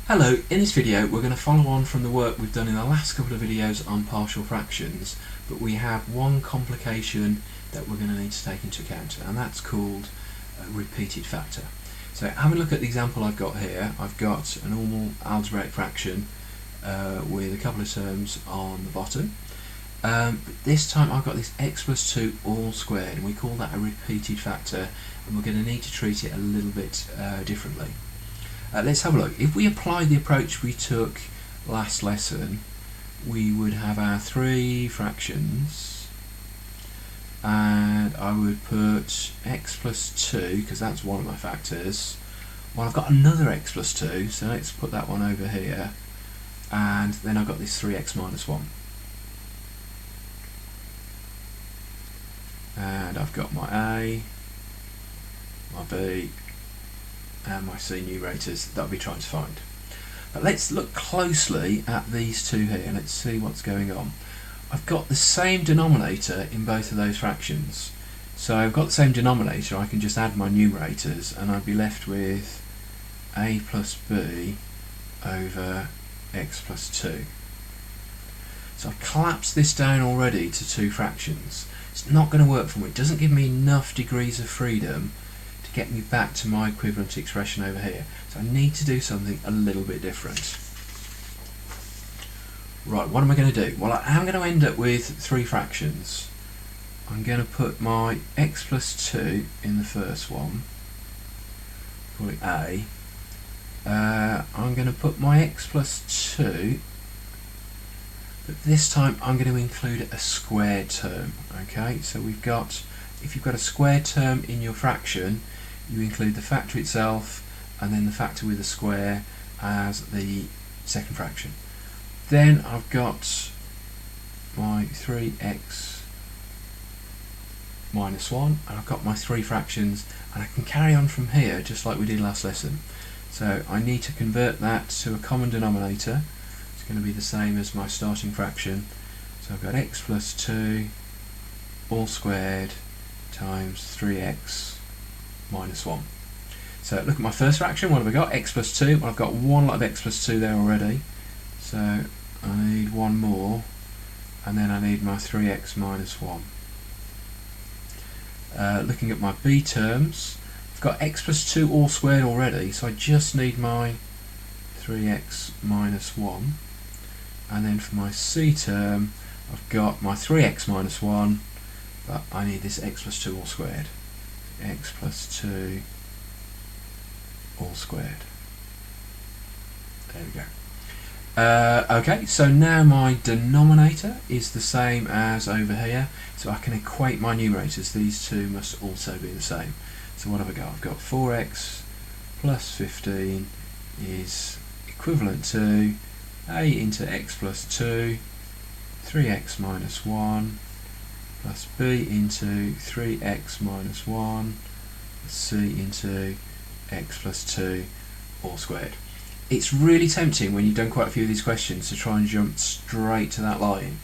Hello, in this video we're going to follow on from the work we've done in the last couple of videos on partial fractions, but we have one complication that we're going to need to take into account, and that's called a repeated factor. So having a look at the example I've got here, I've got a normal algebraic fraction with a couple of terms on the bottom, but this time I've got this x plus 2 all squared, and we call that a repeated factor, and we're going to need to treat it a little bit differently. Let's have a look. If we apply the approach we took last lesson, we would have our three fractions, and I would put x plus 2, because that's one of my factors. Well, I've got another x plus 2, so let's put that one over here, and then I've got this 3x minus 1. And I've got my a, my b, and my C numerators that I'll be trying to find. But let's look closely at these two here and let's see what's going on. I've got the same denominator in both of those fractions. So I've got the same denominator, I can just add my numerators and I'd be left with a plus b over x plus 2. So I've collapsed this down already to two fractions. It's not going to work for me. It doesn't give me enough degrees of freedom to get me back to my equivalent expression over here. So I need to do something a little bit different. Right, what am I going to do? Well, I am going to end up with three fractions. I'm going to put my x plus 2 in the first one, call it a. I'm going to put my x plus 2, but this time I'm going to include a squared term. Okay, so we've got, if you've got a squared term in your fraction, you include the factor itself and then the factor with a square as the second fraction. Then I've got my 3x minus 1, and I've got my three fractions, and I can carry on from here just like we did last lesson. So I need to convert that to a common denominator. It's going to be the same as my starting fraction. So I've got x plus 2 all squared times 3x minus 1. So look at my first fraction, what have I got? X plus 2. Well, I've got one lot of x plus 2 there already, so I need one more, and then I need my 3x minus 1. Looking at my b terms, I've got x plus 2 all squared already, so I just need my 3x minus 1, and then for my c term I've got my 3x minus 1, but I need this x plus 2 all squared. X plus 2 all squared. There we go. Okay, so now my denominator is the same as over here, so I can equate my numerators. These two must also be the same. So what have I got? I've got 4x plus 15 is equivalent to a into x plus 2, 3x minus 1, plus b into 3x minus 1, c into x plus 2 all squared. It's really tempting when you've done quite a few of these questions to try and jump straight to that line.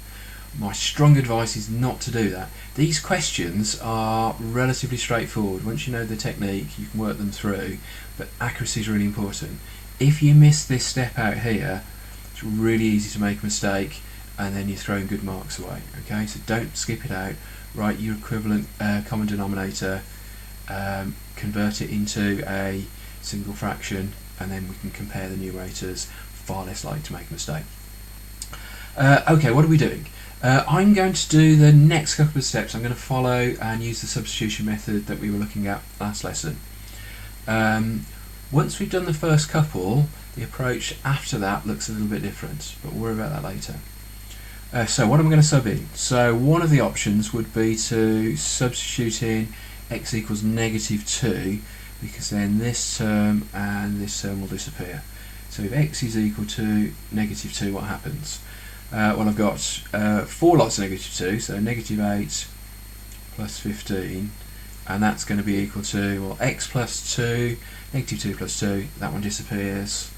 My strong advice is not to do that. These questions are relatively straightforward. Once you know the technique, you can work them through, but accuracy is really important. If you miss this step out here, it's really easy to make a mistake and then you're throwing good marks away. Okay, so don't skip it out. Write your equivalent common denominator, convert it into a single fraction, and then we can compare the numerators. Far less likely to make a mistake. Okay, what are we doing? I'm going to do the next couple of steps. I'm going to follow and use the substitution method that we were looking at last lesson. Once we've done the first couple, the approach after that looks a little bit different, but we'll worry about that later. So what am I going to sub in? So one of the options would be to substitute in x equals negative 2, because then this term and this term will disappear. So if x is equal to negative 2, what happens? Well, I've got 4 lots of negative 2, so negative 8 plus 15, and that's going to be equal to, well, x plus 2, negative 2 plus 2, that one disappears.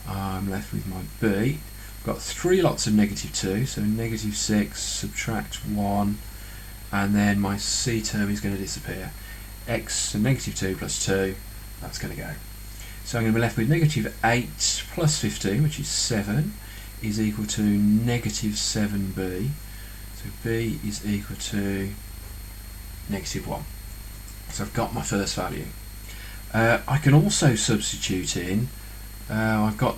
I'm left with my b. Got 3 lots of negative 2, so negative 6, subtract 1, and then my c term is going to disappear. X, so negative 2 plus 2, that's going to go. So I'm going to be left with negative 8 plus 15, which is 7, is equal to negative 7b. So b is equal to negative 1. So I've got my first value. I can also substitute in, I've got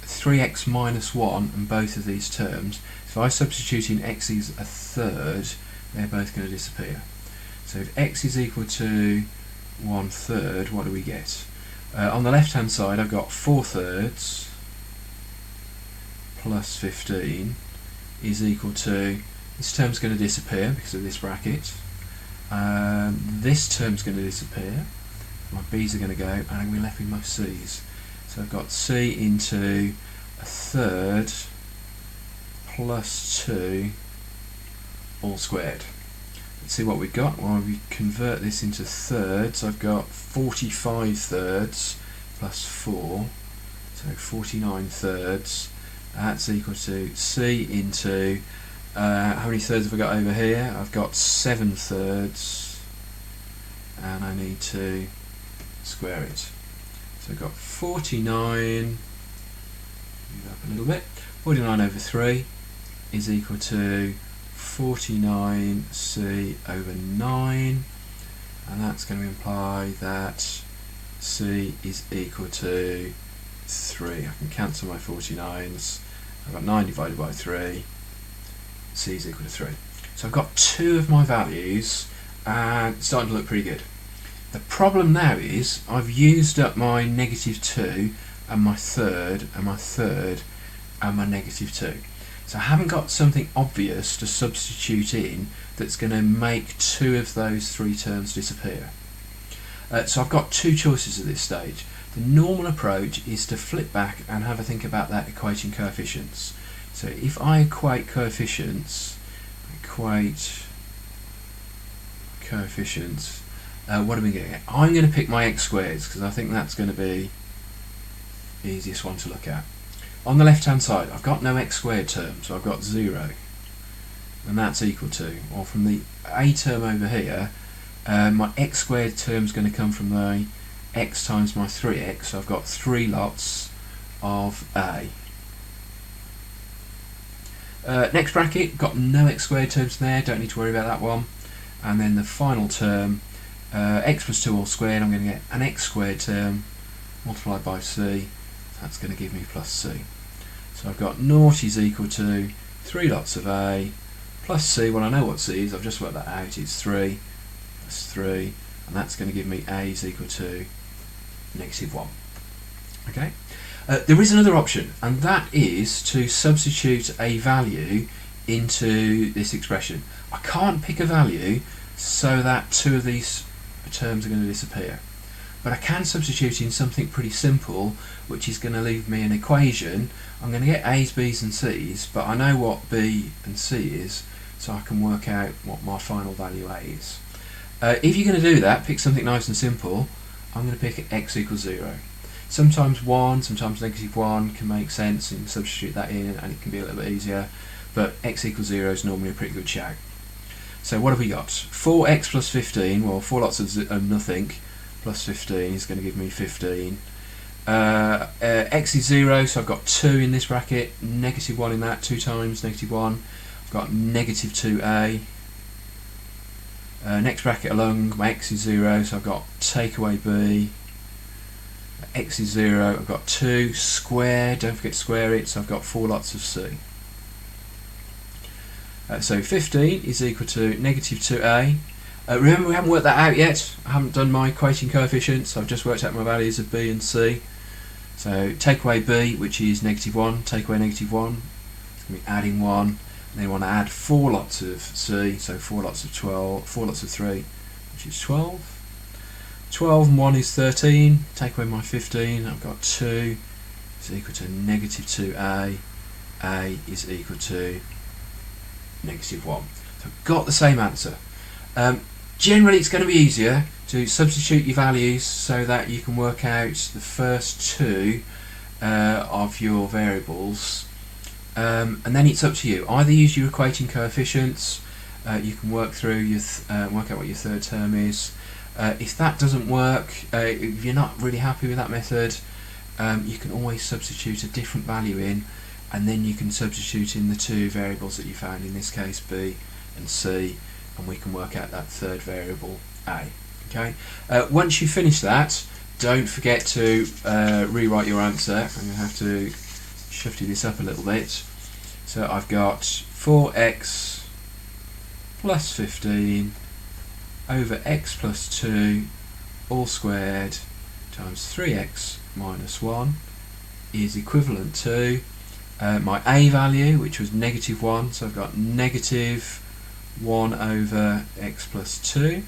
3x minus 1 and both of these terms. If I substitute in x is a third, they're both going to disappear. So if x is equal to 1/3, what do we get? On the left hand side I've got 4/3 plus 15 is equal to, this term's going to disappear because of this bracket, this term's going to disappear, my b's are going to go, and I'm going to be left with my c's. So I've got c into a third plus 2 all squared. Let's see what we've got. Well, we convert this into thirds. I've got 45 thirds plus 4, so 49 thirds. That's equal to c into, how many thirds have I got over here? I've got 7 thirds, and I need to square it. So I've got 49, move up a little bit, 49 over 3 is equal to 49c over 9, and that's going to imply that c is equal to 3. I can cancel my 49s. I've got 9 divided by 3, c is equal to 3. So I've got 2 of my values and it's starting to look pretty good. The problem now is I've used up my negative 2 and my third and my third and my negative 2. So I haven't got something obvious to substitute in that's going to make 2 of those 3 terms disappear. So I've got 2 choices at this stage. The normal approach is to flip back and have a think about that equating coefficients. So if I equate coefficients, what are we getting at? I'm going to pick my x squareds because I think that's going to be the easiest one to look at. On the left hand side I've got no x squared term, so I've got 0, and that's equal to, or from the a term over here, my x squared term is going to come from the x times my 3x, so I've got 3 lots of a. Next bracket, got no x squared terms in there, don't need to worry about that one. And then the final term, x plus 2 all squared, I'm going to get an x squared term multiplied by c, that's going to give me plus c. So I've got naught is equal to 3 lots of a plus c. Well, I know what c is, I've just worked that out, it's 3 plus 3, and that's going to give me a is equal to negative 1. Okay. There is another option, and that is to substitute a value into this expression. I can't pick a value so that 2 of these terms are going to disappear, but I can substitute in something pretty simple, which is going to leave me an equation. I'm going to get a's, b's and c's, but I know what b and c is, so I can work out what my final value a is. If you're going to do that, pick something nice and simple. I'm going to pick x equals 0. Sometimes 1, sometimes negative 1 can make sense, and you can substitute that in and it can be a little bit easier, but x equals 0 is normally a pretty good shout. So what have we got? 4x plus 15, well 4 lots of nothing plus 15 is going to give me 15. X is 0, so I've got 2 in this bracket, negative 1 in that, 2 times negative 1. I've got negative 2a. Next bracket along, my x is 0, so I've got take away b. X is 0, I've got 2 squared, don't forget to square it, so I've got 4 lots of c. So 15 is equal to negative 2a. Remember, we haven't worked that out yet. I haven't done my equating coefficients, I've just worked out my values of b and c. So take away b, which is negative 1, take away negative 1, it's going to be adding 1, and then we want to add 4 lots of c, so 4 lots of 12, 4 lots of 3, which is 12. 12 and 1 is 13, take away my 15, I've got 2 is equal to negative 2a, a is equal to negative 1. So I've got the same answer. Generally it's going to be easier to substitute your values so that you can work out the first 2 of your variables, and then it's up to you. Either use your equating coefficients, you can work through your work out what your third term is. If that doesn't work, if you're not really happy with that method, you can always substitute a different value in, and then you can substitute in the two variables that you found, in this case B and C, and we can work out that third variable A. Okay. Once you finish that, don't forget to rewrite your answer. I'm going to have to shifty this up a little bit. So I've got 4x plus 15 over x plus 2 all squared times 3x minus 1 is equivalent to my A value, which was negative 1, so I've got negative 1 over x plus 2.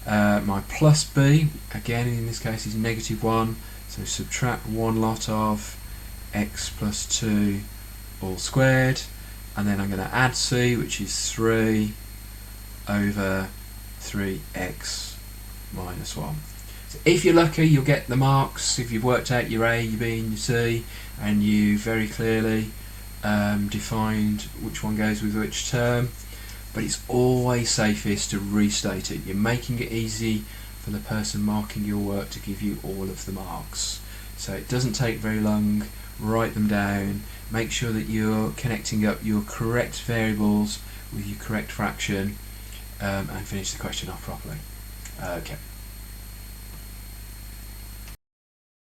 My plus B, again in this case, is negative 1, so subtract 1 lot of x plus 2 all squared, and then I'm going to add C, which is 3 over 3x minus 1. So if you're lucky, you'll get the marks if you've worked out your A, your B and your C, and you very clearly defined which one goes with which term. But it's always safest to restate it. You're making it easy for the person marking your work to give you all of the marks. So it doesn't take very long. Write them down. Make sure that you're connecting up your correct variables with your correct fraction, and finish the question off properly. Okay.